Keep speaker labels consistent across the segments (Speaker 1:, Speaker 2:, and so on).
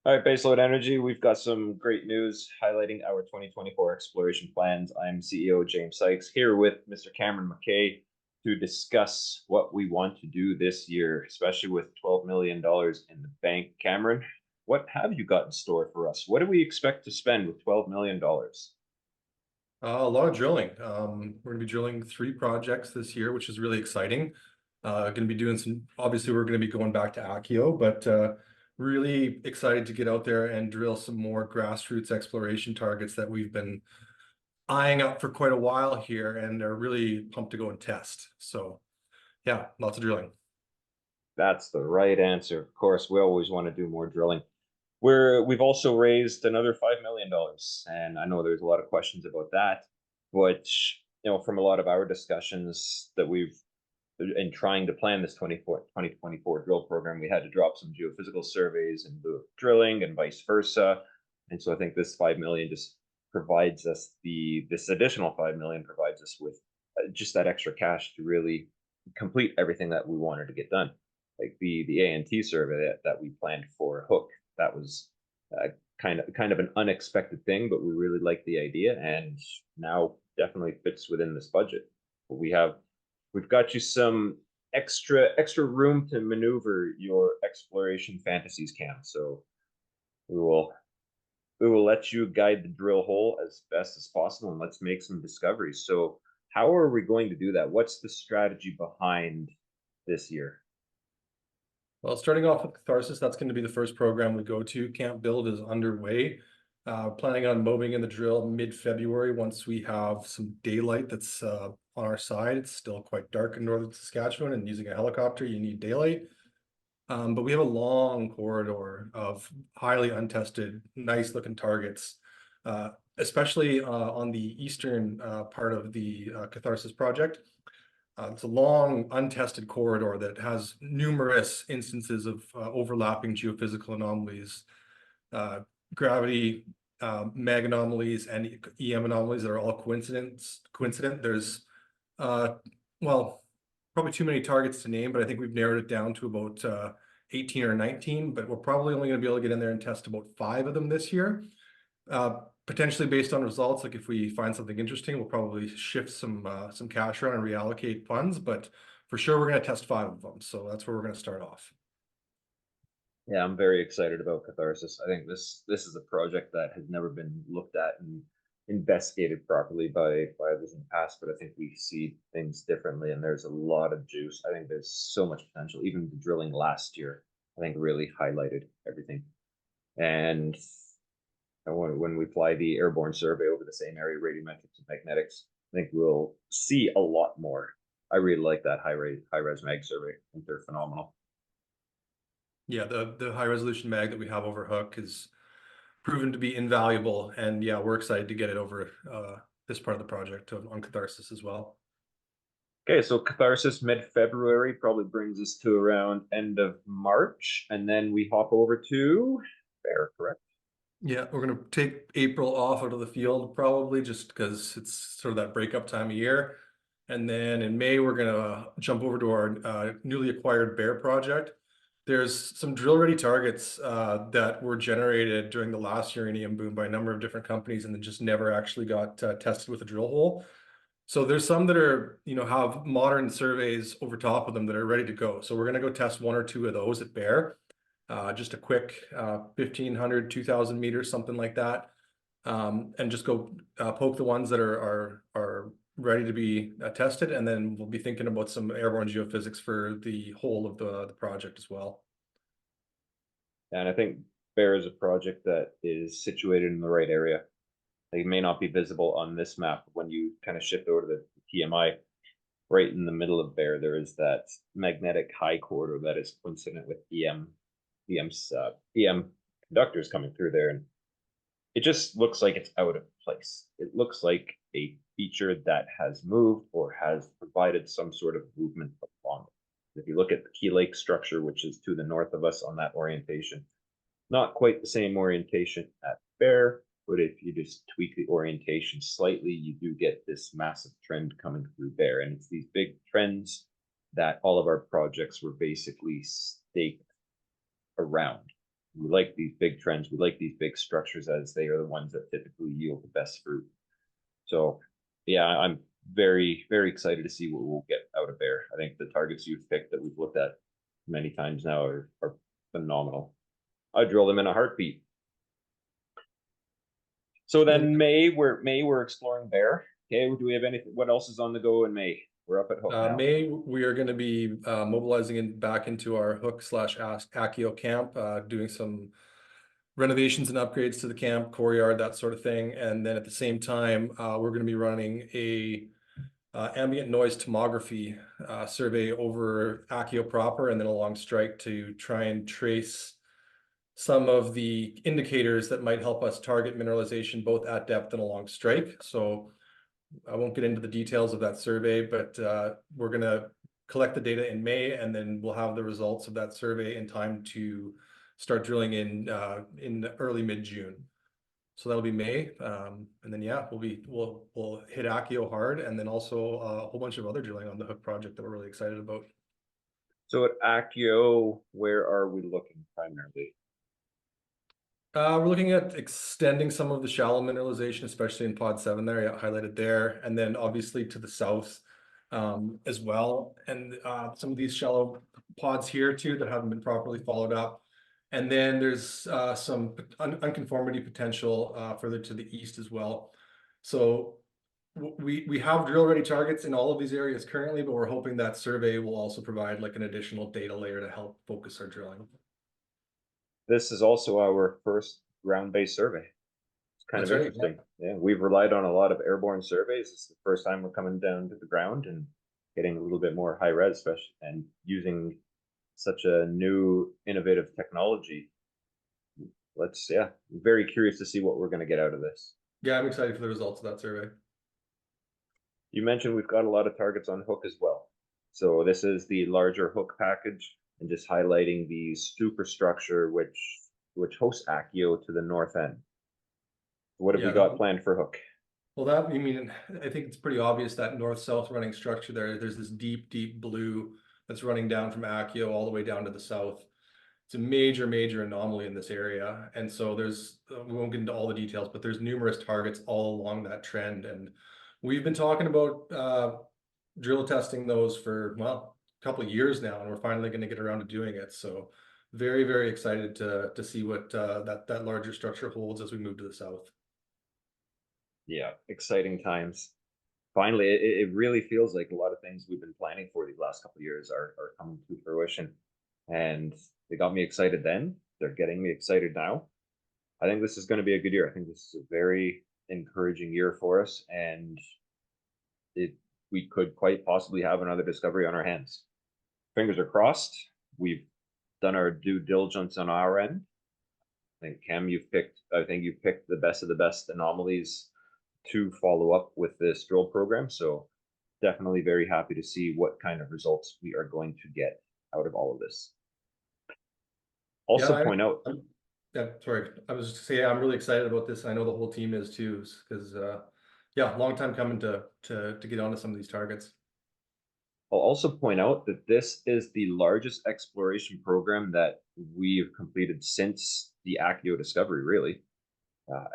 Speaker 1: All right, Baselode Energy, we've got some great news highlighting our 2024 exploration plans. I'm CEO James Sykes here with Mr. Cameron McKay to discuss what we want to do this year, especially with $12 million in the bank. Cameron, what have you got in store for us? What do we expect to spend with $12 million?
Speaker 2: A lot of drilling. We're going to be drilling 3 projects this year, which is really exciting. Going to be doing some, obviously, we're going to be going back to Akio, but really excited to get out there and drill some more grassroots exploration targets that we've been eyeing up for quite a while here and are really pumped to go and test. So, yeah, lots of drilling.
Speaker 1: That's the right answer. Of course, we always want to do more drilling. We've also raised another $5 million, and I know there's a lot of questions about that, but from a lot of our discussions that we've in trying to plan this 2024 drill program, we had to drop some geophysical surveys and do drilling and vice versa. And so I think this 5 million just provides us this additional 5 million provides us with just that extra cash to really complete everything that we wanted to get done. Like the A&T survey that we planned for Hook, that was kind of an unexpected thing, but we really like the idea, and now definitely fits within this budget. But we've got you some extra room to maneuver your exploration fantasies, Cam. So we will we will let you guide the drill hole as best as possible, and let's make some discoveries. So how are we going to do that? What's the strategy behind this year?
Speaker 2: Well, starting off with Catharsis, that's going to be the first program we go to. Camp Build is underway. Planning on moving in the drill mid-February once we have some daylight that's on our side. It's still quite dark in northern Saskatchewan, and using a helicopter, you need daylight. But we have a long corridor of highly untested, nice-looking targets, especially on the eastern part of the Catharsis project. It's a long, untested corridor that has numerous instances of overlapping geophysical anomalies, gravity, mag anomalies, and EM anomalies that are all coincident. There's, well, probably too many targets to name, but I think we've narrowed it down to about 18 or 19, but we're probably only going to be able to get in there and test about 5 of them this year. Potentially based on results, like if we find something interesting, we'll probably shift some cash around and reallocate funds, but for sure we're going to test 5 of them. So that's where we're going to start off.
Speaker 1: Yeah, I'm very excited about Catharsis. I think this is a project that has never been looked at and investigated properly by others in the past, but I think we see things differently, and there's a lot of juice. I think there's so much potential. Even the drilling last year, I think, really highlighted everything. And when we fly the airborne survey over the same area, radiometrics and magnetics, I think we'll see a lot more. I really like that high res mag survey. I think they're phenomenal.
Speaker 2: Yeah, the high resolution mag that we have over Hook is proven to be invaluable, and yeah, we're excited to get it over this part of the project on Catharsis as well.
Speaker 1: Okay, so Catharsis mid-February probably brings us to around end of March, and then we hop over to Bear, correct?
Speaker 2: Yeah, we're going to take April off out of the field probably just because it's sort of that breakup time of year. And then in May, we're going to jump over to our newly acquired Bear project. There's some drill-ready targets that were generated during the last uranium boom by a number of different companies and then just never actually got tested with a drill hole. So there's some that are, have modern surveys over top of them that are ready to go. So we're going to go test 1 or 2 of those at Bear. Just a quick 1,500, 2,000 meters, something like that. And just go poke the ones that are ready to be tested, and then we'll be thinking about some airborne geophysics for the whole of the project as well.
Speaker 1: And I think Bear is a project that is situated in the right area. They may not be visible on this map. When you kind of shift over to the PMI, right in the middle of Bear, there is that magnetic high corridor that is coincident with EM conductors coming through there, and it just looks like it's out of place. It looks like a feature that has moved or has provided some sort of movement along it. If you look at the Key Lake structure, which is to the north of us on that orientation, not quite the same orientation at Bear, but if you just tweak the orientation slightly, you do get this massive trend coming through Bear. And it's these big trends that all of our projects were basically staked around. We like these big trends. We like these big structures as they are the ones that typically yield the best fruit. So yeah, I'm very, very excited to see what we'll get out of Bear. I think the targets you've picked that we've looked at many times now are phenomenal. I drill them in a heartbeat. So
Speaker 2: And
Speaker 1: then May we're exploring Bear. Okay, do we have anything? What else is on the go in May? We're up at Hook
Speaker 2: then
Speaker 1: now.
Speaker 2: May, we are going to be mobilizing back into our Hook slash Accio camp, doing some renovations and upgrades to the camp, courtyard, that sort of thing. And then at the same time, we're going to be running a ambient noise tomography survey over Accio proper and then along strike to try and trace some of the indicators that might help us target mineralization both at depth and along strike. So I won't get into the details of that survey, but we're going to collect the data in May, and then we'll have the results of that survey in time to start drilling in early mid-June. So that'll be May, and then yeah, we'll hit Accio hard, and then also a whole bunch of other drilling on the Hook project that we're really excited about.
Speaker 1: So at Accio, where are we looking primarily?
Speaker 2: We're looking at extending some of the shallow mineralization, especially in pod 7 there, yeah, highlighted there, and then obviously to the south as well. And some of these shallow pods here too that haven't been properly followed up. And then there's some unconformity potential further to the east as well. So we have drill ready targets in all of these areas currently, but we're hoping that survey will also provide like an additional data layer to help focus our drilling.
Speaker 1: This is also our first ground-based survey. It's kind
Speaker 2: That's
Speaker 1: of
Speaker 2: right.
Speaker 1: interesting. Yeah, we've relied on a lot of airborne surveys. It's the first time we're coming down to the ground and getting a little bit more high res, especially, and using such a new innovative technology. Yeah, very curious to see what we're going to get out of this.
Speaker 2: Yeah, I'm excited for the results of that survey.
Speaker 1: You mentioned we've got a lot of targets on Hook as well. So this is the larger Hook package and just highlighting the superstructure which hosts Accio to the north end. What have we
Speaker 2: Yeah,
Speaker 1: got planned for Hook?
Speaker 2: well, that, I mean, I think it's pretty obvious that north-south running structure there, there's this deep, deep blue that's running down from Accio all the way down to the south. It's a major, major anomaly in this area. And so there's, we won't get into all the details, but there's numerous targets all along that trend. And we've been talking about drill testing those for, well, a couple of years now, and we're finally going to get around to doing it. So very, very excited to see what that larger structure holds as we move to the south.
Speaker 1: Yeah, exciting times. Finally, it really feels like a lot of things we've been planning for these last couple of years are coming to fruition. And they got me excited then. They're getting me excited now. I think this is going to be a good year. I think this is a very encouraging year for us, and it we could quite possibly have another discovery on our hands. Fingers are crossed. We've done our due diligence on our end. I think Cam, I think you've picked the best of the best anomalies to follow up with this drill program. So definitely very happy to see what kind of results we are going to get out of all of this.
Speaker 2: Yeah,
Speaker 1: Also point out,
Speaker 2: yeah, sorry. I was just saying I'm really excited about this. I know the whole team is too, because yeah, long time coming to get onto some of these targets.
Speaker 1: I'll also point out that this is the largest exploration program that we've completed since the Accio discovery, really.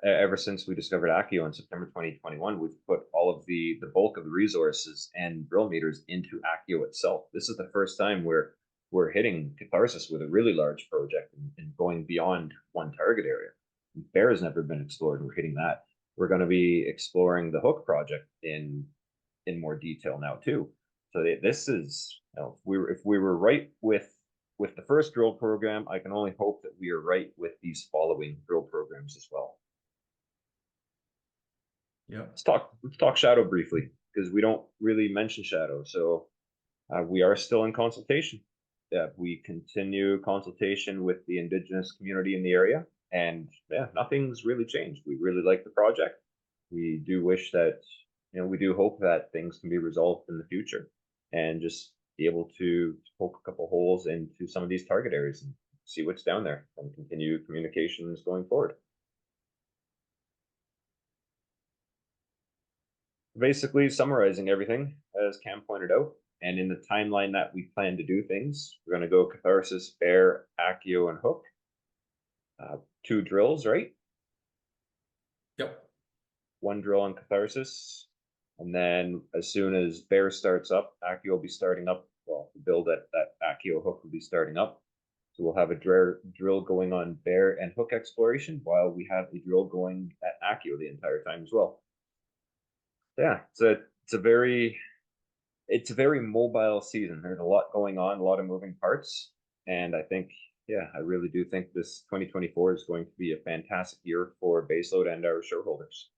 Speaker 1: Ever since we discovered Accio in September 2021, we've put all of the bulk of the resources and drill meters into Accio itself. This is the first time we're hitting Catharsis with a really large project and going beyond one target area. Bear has never been explored. We're hitting that. We're going to be exploring the Hook project in more detail now too. So this is, you know, if we were right with the first drill program, I can only hope that we are right with these following drill programs as well.
Speaker 2: Yeah.
Speaker 1: Let's talk shadow briefly, because we don't really mention shadow. So we are still in consultation. We continue consultation with the Indigenous community in the area, and yeah, nothing's really changed. We really like the project. We do wish that, you know, we do hope that things can be resolved in the future, and just be able to poke a couple holes into some of these target areas and see what's down there and continue communications going forward. Basically summarizing everything, as Cam pointed out, and in the timeline that we plan to do things, we're going to go Catharsis, Bear, Accio, and Hook. 2 drills, right?
Speaker 2: Yep.
Speaker 1: 1 drill on Catharsis. And then as soon as Bear starts up, Accio will be starting up. Well, the build at that Accio hook will be starting up. So we'll have a drill going on Bear and hook exploration while we have a drill going at Accio the entire time as well. Yeah, it's a very mobile season. There's a lot going on, a lot of moving parts, and I think, yeah, I really do think this 2024 is going to be a fantastic year for Baselode and our shareholders.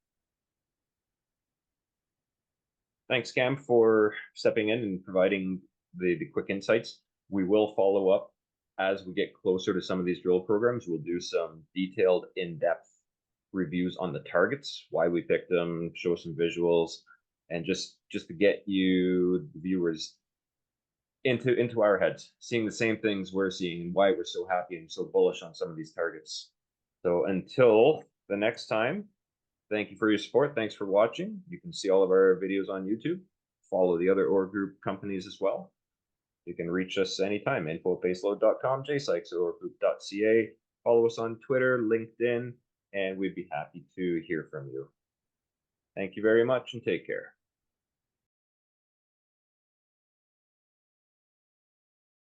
Speaker 1: Thanks, Cam, for stepping in and providing the quick insights. We will follow up as we get closer to some of these drill programs. We'll do some detailed, in-depth reviews on the targets, why we picked them, show some visuals, and just to get you, the viewers, into our heads, seeing the same things we're seeing and why we're so happy and so bullish on some of these targets. So until the next time, thank you for your support. Thanks for watching. You can see all of our videos on YouTube. Follow the other ore group companies as well. You can reach us anytime, info@baselode.com, jsykes@oregroup.ca. Follow us on Twitter, LinkedIn, and we'd be happy to hear from you. Thank you very much and take care.